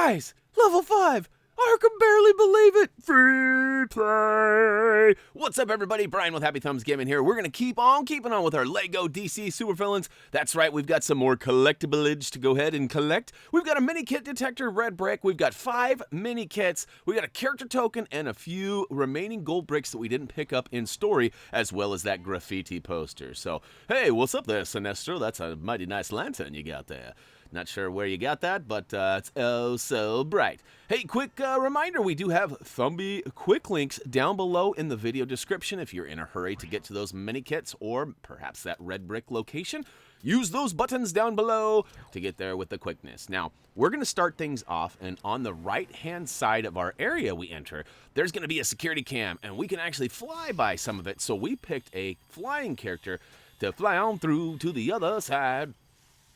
Guys, level 5! Arkham Barely Believe It! Free play! What's up, everybody? Brian with HappyThumbsGaming here. We're going to keep on keeping on with our LEGO DC supervillains. That's right, we've got some more collectibles to go ahead and collect. We've got a Minikit Detector red brick. We've got 5 Minikits. We've got a character token and a few remaining gold bricks that we didn't pick up in story, as well as that graffiti poster. So, hey, what's up there, Sinestro? That's a mighty nice lantern you got there. Not sure where you got that, but it's oh so bright. Hey, quick reminder, we do have Thumbie quick links down below in the video description if you're in a hurry to get to those mini kits or perhaps that red brick location. Use those buttons down below to get there with the quickness. Now, we're going to start things off, and on the right-hand side of our area we enter, there's going to be a security cam, and we can actually fly by some of it, so we picked a flying character to fly on through to the other side.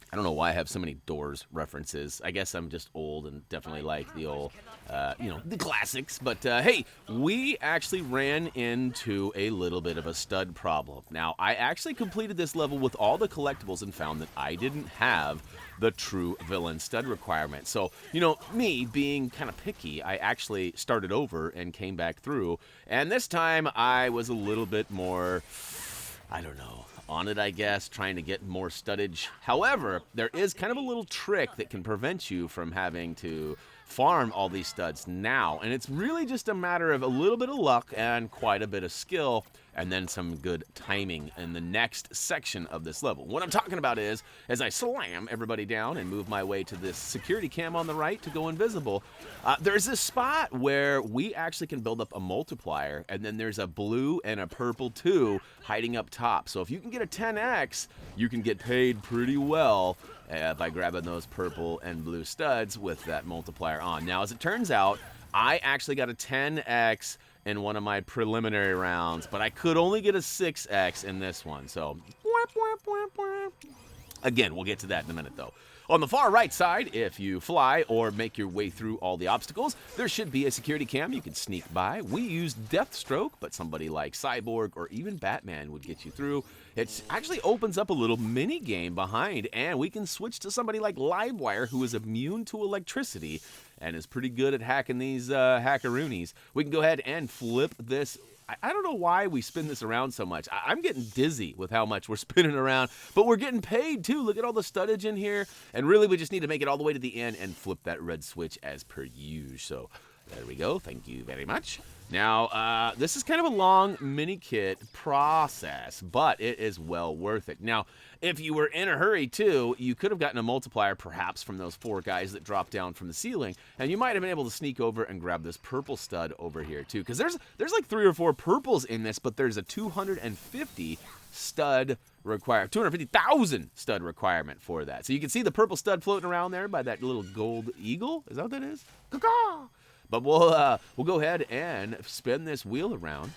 I don't know why I have so many Doors references. I guess I'm just old and definitely like the old, the classics. But hey, we actually ran into a little bit of a stud problem. Now, I actually completed this level with all the collectibles and found that I didn't have the true villain stud requirement. So, me being kind of picky, I actually started over and came back through. And this time I was a little bit more, I don't know, on it, I guess, trying to get more studdage. However, there is kind of a little trick that can prevent you from having to farm all these studs now, and it's really just a matter of a little bit of luck and quite a bit of skill, and then some good timing in the next section of this level. What I'm talking about is, as I slam everybody down and move my way to this security cam on the right to go invisible, there's this spot where we actually can build up a multiplier, and then there's a blue and a purple 2 hiding up top. So if you can get a 10x, you can get paid pretty well by grabbing those purple and blue studs with that multiplier on. Now, as it turns out, I actually got a 10x in one of my preliminary rounds, but I could only get a 6x in this one. So, again, we'll get to that in a minute, though. On the far right side, if you fly or make your way through all the obstacles, there should be a security cam you can sneak by. We used Deathstroke, but somebody like Cyborg or even Batman would get you through. It actually opens up a little mini game behind, and we can switch to somebody like Livewire, who is immune to electricity and is pretty good at hacking these hackaroonies. We can go ahead and flip this. I don't know why we spin this around so much. I'm getting dizzy with how much we're spinning around, but we're getting paid too. Look at all the studdage in here, and really we just need to make it all the way to the end and flip that red switch as per usual. So there we go. Thank you very much. Now, this is kind of a long mini kit process, but it is well worth it. Now, if you were in a hurry too, you could have gotten a multiplier perhaps from those 4 guys that dropped down from the ceiling, and you might have been able to sneak over and grab this purple stud over here too, because there's like 3 or 4 purples in this, but there's a 250 stud require 250,000 stud requirement for that. So you can see the purple stud floating around there by that little gold eagle. Is that what that is? Caw-caw! But we'll go ahead and spin this wheel around.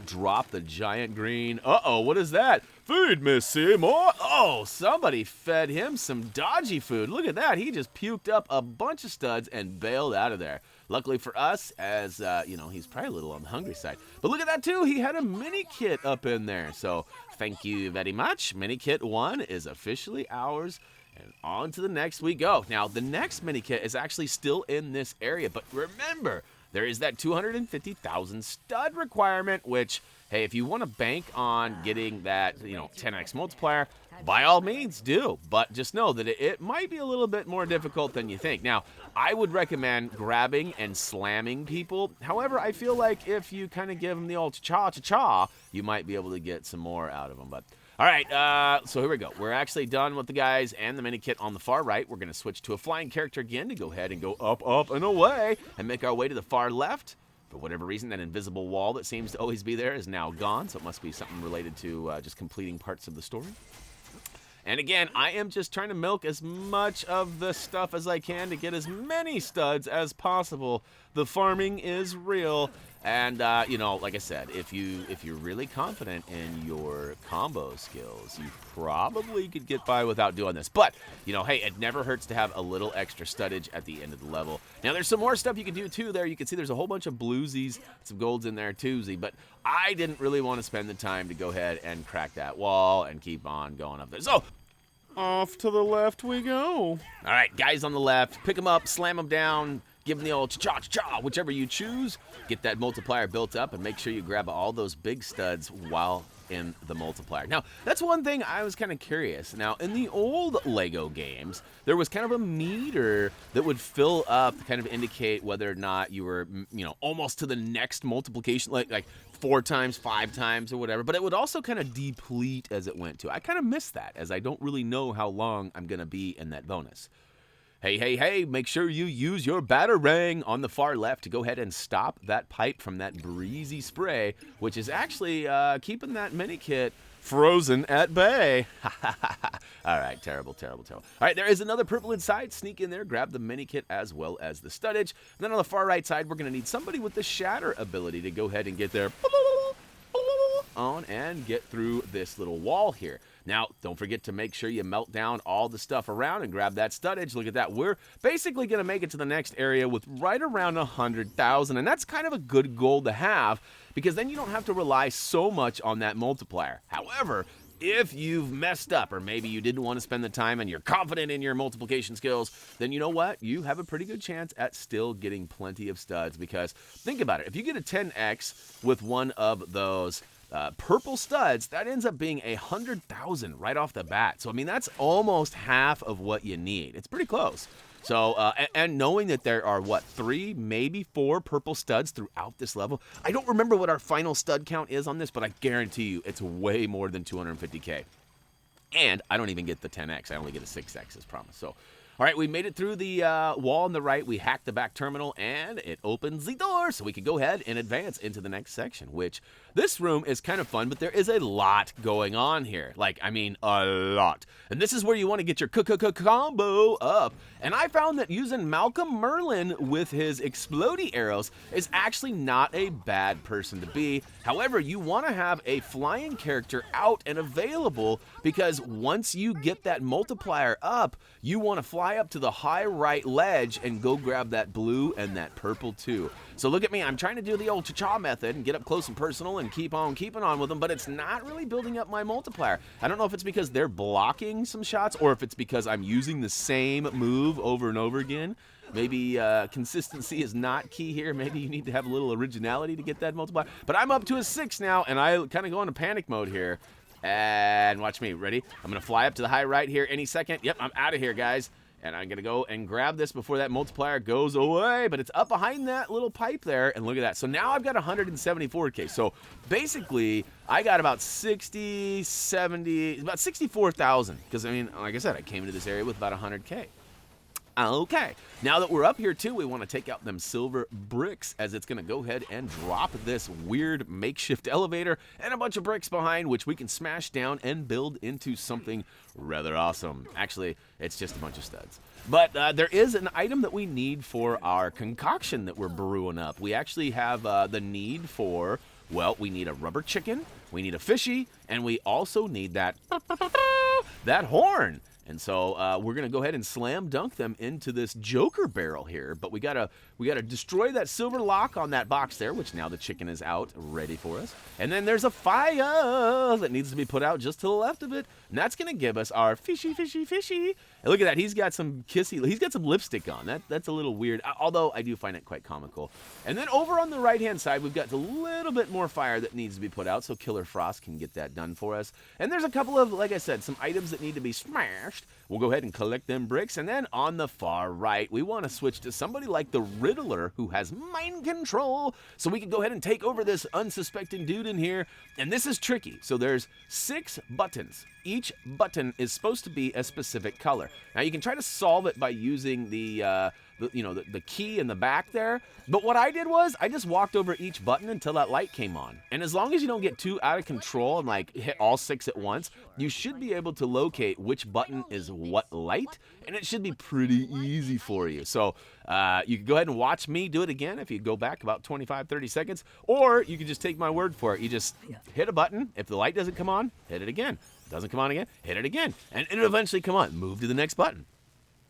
Drop the giant green. Uh-oh, what is that? Feed me, Seymour. Oh, somebody fed him some dodgy food. Look at that. He just puked up a bunch of studs and bailed out of there. Luckily for us, as, he's probably a little on the hungry side. But look at that, too. He had a mini kit up in there. So thank you very much. Mini kit 1 is officially ours. And on to the next we go. Now, the next mini kit is actually still in this area, but remember, there is that 250,000 stud requirement, which, hey, if you want to bank on getting that, 10x multiplier, by all means do. But just know that it might be a little bit more difficult than you think. Now, I would recommend grabbing and slamming people. However, I feel like if you kind of give them the old cha-cha-cha, you might be able to get some more out of them. But all right, so here we go. We're actually done with the guys and the mini kit on the far right. We're going to switch to a flying character again to go ahead and go up, up, and away and make our way to the far left. For whatever reason, that invisible wall that seems to always be there is now gone, so it must be something related to just completing parts of the story. And again, I am just trying to milk as much of the stuff as I can to get as many studs as possible. The farming is real. And, like I said, if you're really confident in your combo skills, you probably could get by without doing this. But, hey, it never hurts to have a little extra studdage at the end of the level. Now, there's some more stuff you can do, too, there. You can see there's a whole bunch of bluesies, some golds in there, too. But I didn't really want to spend the time to go ahead and crack that wall and keep on going up there. So, Off to the left we go. All right, guys on the left, pick them up, slam them down, give them the old cha-cha-cha, whichever you choose. Get that multiplier built up and make sure you grab all those big studs while in the multiplier. Now, that's one thing I was kind of curious. Now, in the old Lego games, there was kind of a meter that would fill up to kind of indicate whether or not you were, almost to the next multiplication, like 4 times, 5 times, or whatever. But it would also kind of deplete as it went to. I kind of miss that, as I don't really know how long I'm going to be in that bonus. Hey, make sure you use your batarang on the far left to go ahead and stop that pipe from that breezy spray, which is actually keeping that Minikit frozen at bay. All right, terrible. All right, there is another purple inside. Sneak in there, grab the Minikit as well as the studdage. And then on the far right side, we're going to need somebody with the shatter ability to go ahead and get there on and get through this little wall here. Now, don't forget to make sure you melt down all the stuff around and grab that studdage. Look at that. We're basically going to make it to the next area with right around 100,000, and that's kind of a good goal to have because then you don't have to rely so much on that multiplier. However, if you've messed up or maybe you didn't want to spend the time and you're confident in your multiplication skills, then you know what? You have a pretty good chance at still getting plenty of studs because think about it. If you get a 10x with one of those purple studs, that ends up being 100,000 right off the bat. So, I mean, that's almost half of what you need. It's pretty close. So, and knowing that there are, 3, maybe 4 purple studs throughout this level. I don't remember what our final stud count is on this, but I guarantee you it's way more than 250K. And I don't even get the 10X. I only get a 6X as promised. So, all right, we made it through the wall on the right. We hacked the back terminal, and it opens the door so we can go ahead and advance into the next section, which this room is kind of fun, but there is a lot going on here. A lot. And this is where you want to get your combo up. And I found that using Malcolm Merlin with his explodey arrows is actually not a bad person to be. However, you want to have a flying character out and available because once you get that multiplier up, you want to fly up to the high right ledge and go grab that blue and that purple too. So look at me, I'm trying to do the old cha-cha method and get up close and personal and keep on keeping on with them, but it's not really building up my multiplier. I don't know if it's because they're blocking some shots or if it's because I'm using the same move over and over again. Maybe consistency is not key here. Maybe you need to have a little originality to get that multiplier. But I'm up to a 6 now, and I kind of go into panic mode here. And watch me. Ready? I'm going to fly up to the high right here any second. Yep, I'm out of here, guys. And I'm going to go and grab this before that multiplier goes away. But it's up behind that little pipe there. And look at that. So now I've got 174K. So basically, I got about 60, 70, about 64,000. Because, I mean, like I said, I came into this area with about 100K. Okay, now that we're up here too, we want to take out them silver bricks as it's going to go ahead and drop this weird makeshift elevator and a bunch of bricks behind, which we can smash down and build into something rather awesome. Actually, it's just a bunch of studs. But there is an item that we need for our concoction that we're brewing up. We actually have the need for, we need a rubber chicken, we need a fishy, and we also need that horn. And so we're going to go ahead and slam dunk them into this Joker barrel here. But we gotta destroy that silver lock on that box there, which now the chicken is out, ready for us. And then there's a fire that needs to be put out just to the left of it. And that's going to give us our fishy. And look at that. He's got some lipstick on. That's a little weird, although I do find it quite comical. And then over on the right-hand side, we've got a little bit more fire that needs to be put out, so Killer Frost can get that done for us. And there's a couple of, like I said, some items that need to be smashed. We'll go ahead and collect them bricks. And then on the far right, we want to switch to somebody like the Riddler who has mind control, so we can go ahead and take over this unsuspecting dude in here. And this is tricky. So there's 6 buttons. Each button is supposed to be a specific color. Now you can try to solve it by using the key in the back there. But what I did was I just walked over each button until that light came on. And as long as you don't get too out of control and hit all 6 at once, you should be able to locate which button is what light. And it should be pretty easy for you. So you can go ahead and watch me do it again if you go back about 25, 30 seconds. Or you can just take my word for it. You just hit a button. If the light doesn't come on, hit it again. Doesn't come on again, hit it again. And it'll eventually come on. Move to the next button.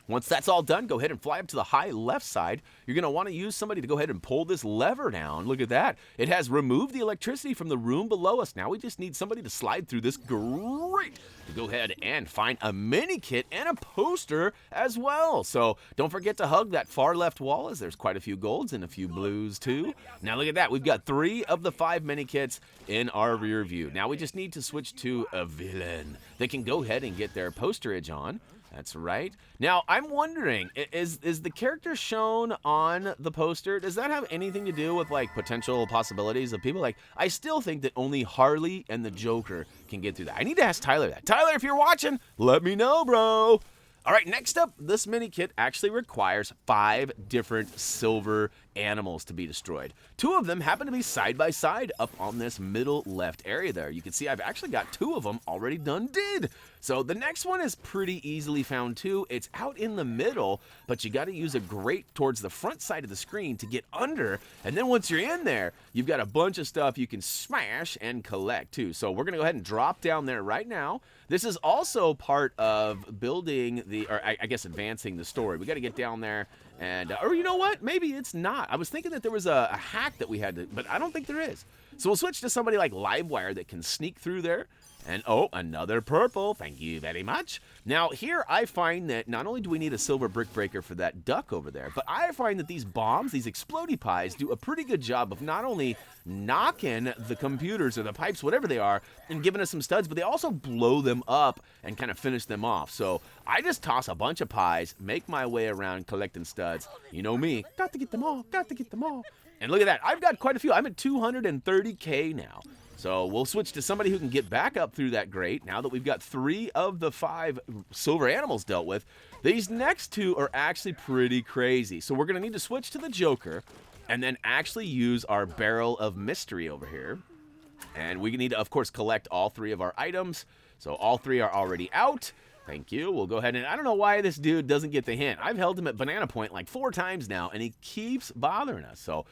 Once that's all done, go ahead and fly up to the high left side. You're going to want to use somebody to go ahead and pull this lever down. Look at that. It has removed the electricity from the room below us. Now we just need somebody to slide through this grate to go ahead and find a mini kit and a poster as well. So don't forget to hug that far left wall, as there's quite a few golds and a few blues too. Now look at that, we've got 3 of the 5 mini kits in our rear view. Now we just need to switch to a villain that can go ahead and get their posterage on. That's right. Now, I'm wondering, is the character shown on the poster, does that have anything to do with, like, potential possibilities of people? Like, I still think that only Harley and the Joker can get through that. I need to ask Tyler that. Tyler, if you're watching, let me know, bro. All right, next up, this mini kit actually requires 5 different silver animals to be destroyed. 2 of them happen to be side by side up on this middle left area there. You can see I've actually got 2 of them already done did. So the next one is pretty easily found too. It's out in the middle, but you got to use a grate towards the front side of the screen to get under. And then once you're in there, you've got a bunch of stuff you can smash and collect too. So we're going to go ahead and drop down there right now. This is also part of building or I guess advancing the story. We got to get down there and, or you know what? Maybe it's not. I was thinking that there was a hack that we had to, but I don't think there is. So we'll switch to somebody like Livewire that can sneak through there. And oh, another purple. Thank you very much. Now here I find that not only do we need a silver brick breaker for that duck over there, but I find that these bombs, these explodey pies, do a pretty good job of not only knocking the computers or the pipes, whatever they are, and giving us some studs, but they also blow them up and kind of finish them off. So I just toss a bunch of pies, make my way around collecting studs. You know me, got to get them all, got to get them all. And look at that, I've got quite a few. I'm at 230K now. So we'll switch to somebody who can get back up through that grate now that we've got 3 of the 5 silver animals dealt with. These next 2 are actually pretty crazy. So we're going to need to switch to the Joker and then actually use our barrel of mystery over here. And we need to, of course, collect all 3 of our items. So all 3 are already out. Thank you. We'll go ahead and I don't know why this dude doesn't get the hint. I've held him at banana point like 4 times now, and he keeps bothering us. So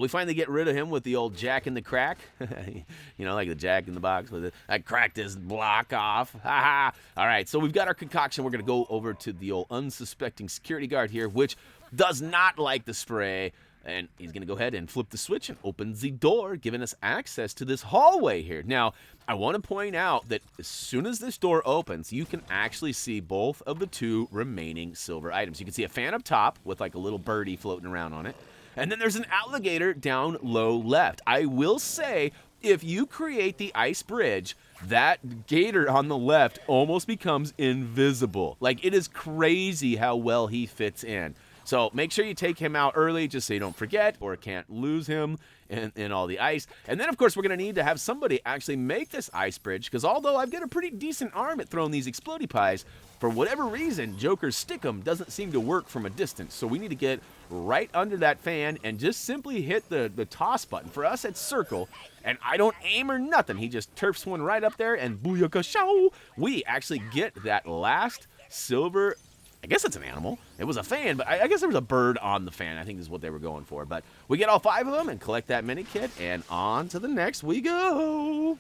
we finally get rid of him with the old jack in the crack. You know, like the jack in the box with it. I cracked his block off. Ha ha. All right, so we've got our concoction. We're going to go over to the old unsuspecting security guard here, which does not like the spray. And he's going to go ahead and flip the switch and open the door, giving us access to this hallway here. Now, I want to point out that as soon as this door opens, you can actually see both of the 2 remaining silver items. You can see a fan up top with like a little birdie floating around on it. And then there's an alligator down low left. I will say, if you create the ice bridge, that gator on the left almost becomes invisible. Like, it is crazy how well he fits in. So make sure you take him out early just so you don't forget or can't lose him in all the ice. And then, of course, we're going to need to have somebody actually make this ice bridge, because although I've got a pretty decent arm at throwing these explodey pies, for whatever reason, Joker's Stickum doesn't seem to work from a distance. So we need to get right under that fan and just simply hit the toss button. For us, it's circle, and I don't aim or nothing. He just turfs one right up there, and booyaka show! We actually get that last silver, I guess it's an animal. It was a fan, but I guess there was a bird on the fan. I think is what they were going for. But we get all 5 of them and collect that mini kit, and on to the next we go.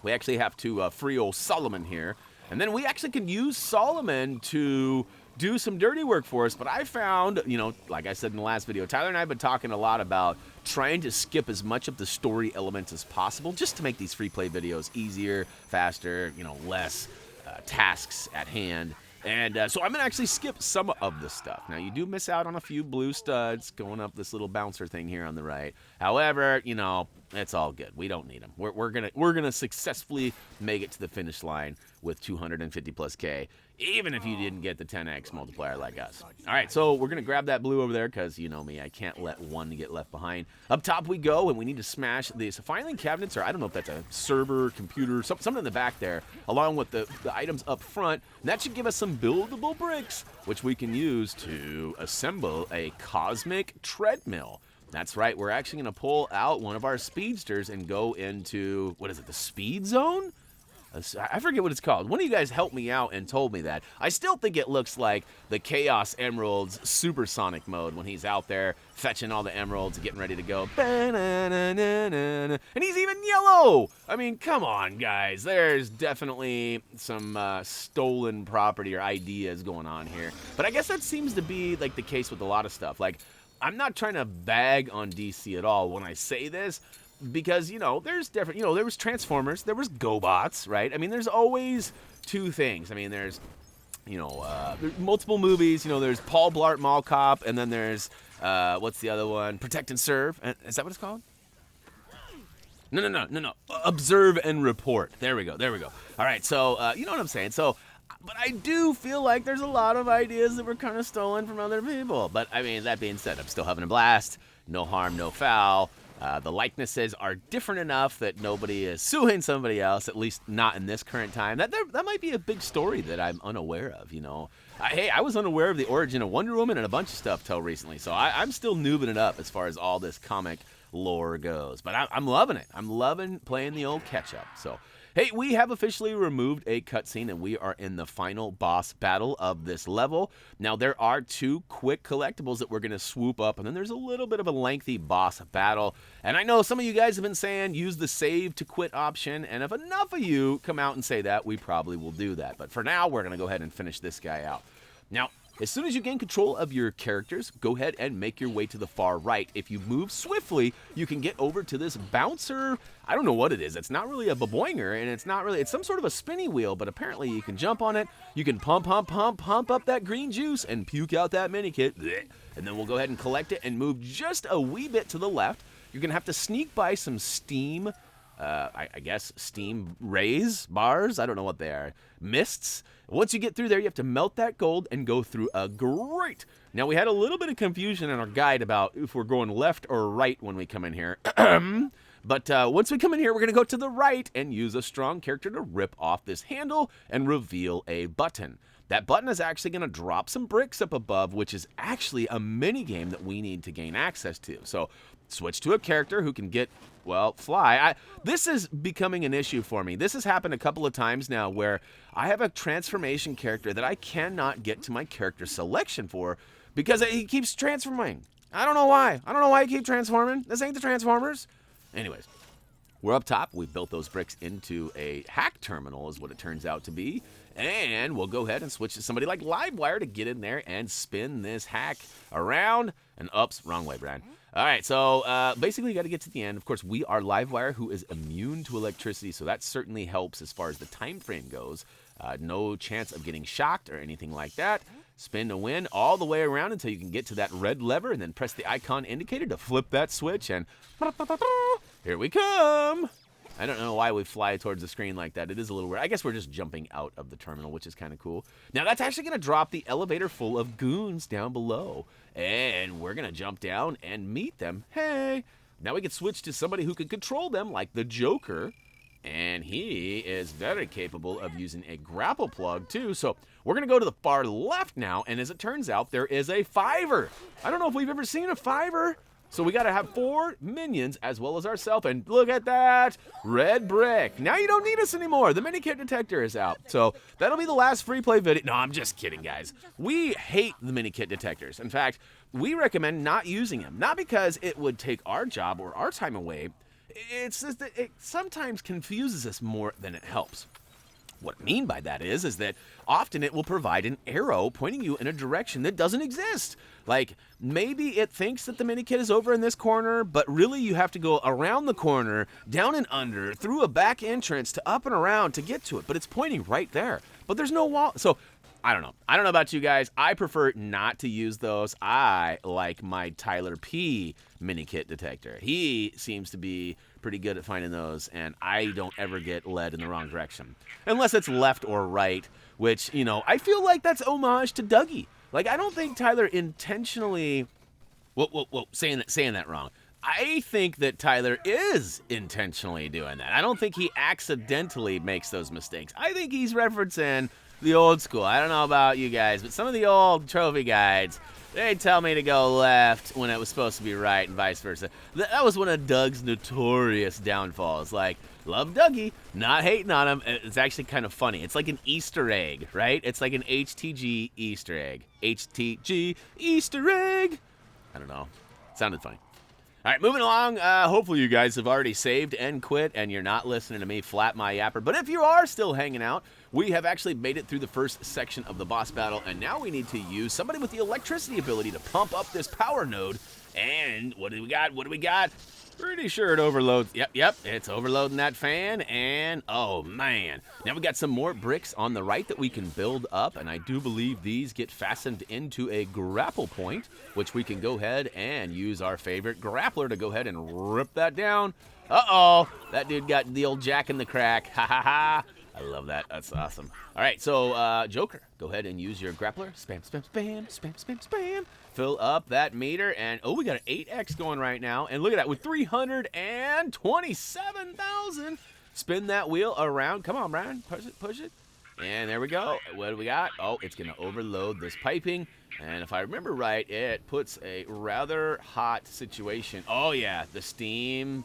We actually have to free old Solomon here. And then we actually can use Solomon to do some dirty work for us. But I found, you know, like I said in the last video, Tyler and I have been talking a lot about trying to skip as much of the story elements as possible just to make these free play videos easier, faster, you know, less tasks at hand. And so I'm going to actually skip some of the stuff. Now, you do miss out on a few blue studs going up this little bouncer thing here on the right. However, you know, it's all good. We don't need them. We're gonna successfully make it to the finish line with 250 plus K, even if you didn't get the 10x multiplier like us. All right, so we're going to grab that blue over there because, you know me, I can't let one get left behind. Up top we go, and we need to smash these filing cabinets, or I don't know if that's a server, computer, something in the back there, along with the items up front. And that should give us some buildable bricks, which we can use to assemble a cosmic treadmill. That's right, we're actually going to pull out one of our speedsters and go into, what is it, the speed zone? I forget what it's called. One of you guys helped me out and told me that. I still think it looks like the Chaos Emerald's supersonic mode when he's out there fetching all the emeralds and getting ready to go. And he's even yellow! I mean, come on, guys. There's definitely some stolen property or ideas going on here. But I guess that seems to be like the case with a lot of stuff. Like, I'm not trying to bag on DC at all when I say this, because, you know, there's different, you know, there was Transformers, there was GoBots, right? I mean, there's always two things. I mean, there's, you know, there's multiple movies. You know, there's Paul Blart Mall Cop, and then there's, what's the other one? Protect and Serve. Is that what it's called? No. Observe and Report. There we go. All right, so, you know what I'm saying? So, but I do feel like there's a lot of ideas that were kind of stolen from other people. But, I mean, that being said, I'm still having a blast. No harm, no foul. The likenesses are different enough that nobody is suing somebody else, at least not in this current time. That might be a big story that I'm unaware of, you know. Hey, I was unaware of the origin of Wonder Woman and a bunch of stuff till recently, so I'm still noobing it up as far as all this comic lore goes. But I'm loving it. I'm loving playing the old catch-up. So, hey, we have officially removed a cutscene, and we are in the final boss battle of this level. Now, there are 2 quick collectibles that we're going to swoop up, and then there's a little bit of a lengthy boss battle. And I know some of you guys have been saying use the save to quit option, and if enough of you come out and say that, we probably will do that. But for now, we're going to go ahead and finish this guy out. Now, as soon as you gain control of your characters, go ahead and make your way to the far right. If you move swiftly, you can get over to this bouncer. I don't know what it is. It's not really a baboinger, and it's some sort of a spinny wheel, but apparently you can jump on it. You can pump up that green juice and puke out that Minikit. And then we'll go ahead and collect it and move just a wee bit to the left. You're going to have to sneak by some steam, I guess steam rays, bars, I don't know what they are, mists. Once you get through there, you have to melt that gold and go through a grate. Now, we had a little bit of confusion in our guide about if we're going left or right when we come in here. But once we come in here, we're going to go to the right and use a strong character to rip off this handle and reveal a button. That button is actually going to drop some bricks up above, which is actually a mini game that we need to gain access to. So switch to a character who can get, well, fly. This is becoming an issue for me. This has happened a couple of times now where I have a transformation character that I cannot get to my character selection for because he keeps transforming. I don't know why. I don't know why he keeps transforming. This ain't the Transformers. Anyways, we're up top. We've built those bricks into a hack terminal is what it turns out to be. And we'll go ahead and switch to somebody like Livewire to get in there and spin this hack around and ups. Wrong way, Brian. All right, so basically you got to get to the end. Of course, we are Livewire, who is immune to electricity, so that certainly helps as far as the time frame goes. No chance of getting shocked or anything like that. Spin to win all the way around until you can get to that red lever and then press the icon indicator to flip that switch, and here we come. I don't know why we fly towards the screen like that. It is a little weird. I guess we're just jumping out of the terminal, which is kind of cool. Now, that's actually going to drop the elevator full of goons down below. And we're going to jump down and meet them. Hey! Now we can switch to somebody who can control them, like the Joker. And he is very capable of using a grapple plug, too. So we're going to go to the far left now. And as it turns out, there is a fiver. I don't know if we've ever seen a fiver. So we got to have 4 minions as well as ourselves. And look at that. Red brick. Now you don't need us anymore. The Minikit detector is out. So that'll be the last free play video. No, I'm just kidding, guys. We hate the Minikit detectors. In fact, we recommend not using them. Not because it would take our job or our time away. It's just that it sometimes confuses us more than it helps. What I mean by that is that often it will provide an arrow pointing you in a direction that doesn't exist. Like, maybe it thinks that the Minikit is over in this corner, but really you have to go around the corner, down and under, through a back entrance to up and around to get to it. But it's pointing right there. But there's no wall. So, I don't know. I don't know about you guys. I prefer not to use those. I like my Tyler P. Minikit detector. He seems to be pretty good at finding those, and I don't ever get led in the wrong direction. Unless it's left or right, which, you know, I feel like that's homage to Dougie. Like, I don't think Tyler intentionally... Whoa, saying that wrong. I think that Tyler is intentionally doing that. I don't think he accidentally makes those mistakes. I think he's referencing the old school. I don't know about you guys, but some of the old trophy guides, they tell me to go left when it was supposed to be right and vice versa. That was one of Doug's notorious downfalls. Like, love Dougie, not hating on him. It's actually kind of funny. It's like an Easter egg, right? It's like an HTG Easter egg. HTG Easter egg. I don't know. Sounded funny. All right, moving along. Hopefully you guys have already saved and quit and you're not listening to me flap my yapper. But if you are still hanging out, we have actually made it through the first section of the boss battle, and now we need to use somebody with the electricity ability to pump up this power node And what do we got? What do we got? Pretty sure it overloads. Yep, it's overloading that fan, and oh man. Now we got some more bricks on the right that we can build up, and I do believe these get fastened into a grapple point, which we can go ahead and use our favorite grappler to go ahead and rip that down. Uh-oh, that dude got the old jack in the crack. Ha ha ha. I love that. That's awesome. All right, so Joker, go ahead and use your grappler. Spam, spam, spam, spam, spam, spam. Fill up that meter, and oh, we got an 8x going right now. And look at that, with 327,000. Spin that wheel around. Come on, Brian. Push it, push it. And there we go. What do we got? Oh, it's going to overload this piping. And if I remember right, it puts a rather hot situation. Oh, yeah, the steam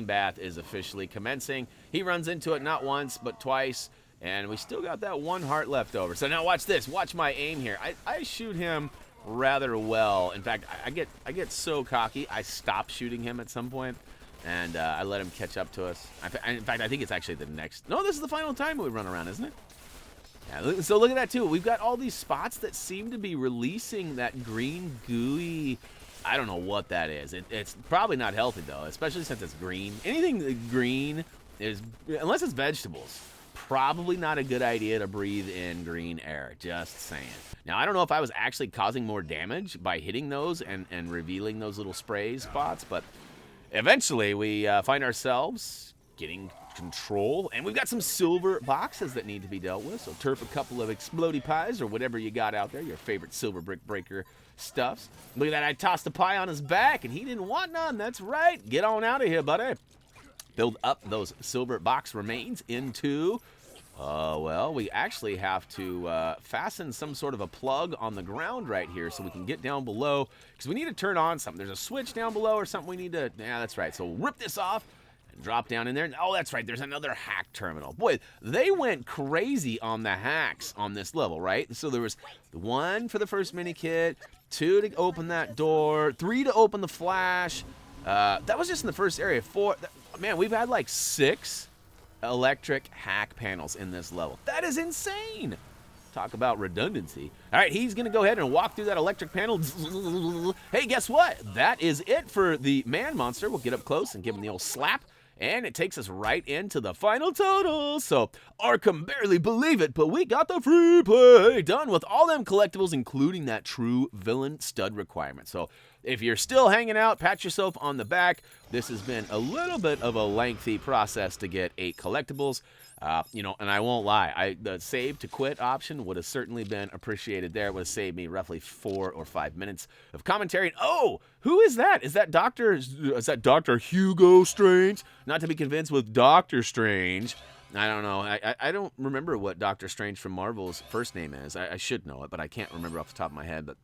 bath is officially commencing. He runs into it not once, but twice. And we still got that one heart left over. So now watch this. Watch my aim here. I shoot him rather well. In fact, I get so cocky, I stop shooting him at some point, and I let him catch up to us. In fact, I think it's actually the next. No, this is the final time we run around, isn't it? Yeah, so look at that too. We've got all these spots that seem to be releasing that green gooey. I don't know what that is. It's probably not healthy though, especially since it's green. Anything green is, unless it's vegetables, probably not a good idea to breathe in green air. Just saying. Now, I don't know if I was actually causing more damage by hitting those and revealing those little spray spots, but eventually we find ourselves getting control, and we've got some silver boxes that need to be dealt with. So turf a couple of explodey pies or whatever you got out there, your favorite silver brick breaker stuffs. Look at that, I tossed a pie on his back, and he didn't want none. That's right. Get on out of here, buddy. Build up those silver box remains into... well, we actually have to fasten some sort of a plug on the ground right here so we can get down below, because we need to turn on something. There's a switch down below or something we need to... Yeah, that's right. So we'll rip this off and drop down in there. Oh, that's right. There's another hack terminal. Boy, they went crazy on the hacks on this level, right? So there was 1 for the first Minikit, 2 to open that door, 3 to open the flash. That was just in the first area. 4... Man, we've had like 6 electric hack panels in this level. That is insane. Talk about redundancy. All right, he's going to go ahead and walk through that electric panel. Hey, guess what? That is it for the man monster. We'll get up close and give him the old slap. And it takes us right into the final total. So, Arkham Barely Believe It, but we got the free play done with all them collectibles, including that true villain stud requirement. So, if you're still hanging out, pat yourself on the back. This has been a little bit of a lengthy process to get 8 collectibles. And I won't lie, the save to quit option would have certainly been appreciated there. It would have saved me roughly 4 or 5 minutes of commentary. And, oh, who is that? Is that Dr. Hugo Strange? Not to be convinced with Doctor Strange. I don't know. I don't remember what Doctor Strange from Marvel's first name is. I should know it, but I can't remember off the top of my head, but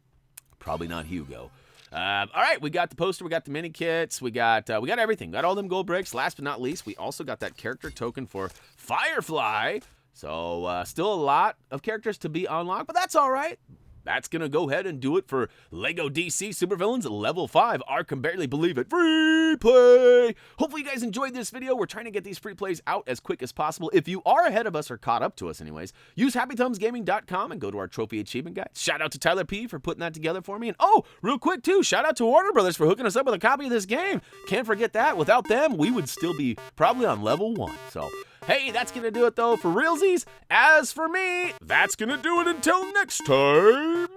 probably not Hugo. All right, we got the poster, we got the mini kits, we got everything. Got all them gold bricks. Last but not least, we also got that character token for Firefly. So still a lot of characters to be unlocked, but that's all right. That's going to go ahead and do it for LEGO DC Supervillains Level 5 Arkham Barely Believe It free play. Hopefully you guys enjoyed this video. We're trying to get these free plays out as quick as possible. If you are ahead of us or caught up to us anyways, use HappyThumbsGaming.com and go to our trophy achievement guide. Shout out to Tyler P for putting that together for me. And oh, real quick too, shout out to Warner Brothers for hooking us up with a copy of this game. Can't forget that. Without them, we would still be probably on level 1. So... hey, that's going to do it, though, for realsies. As for me, that's going to do it until next time.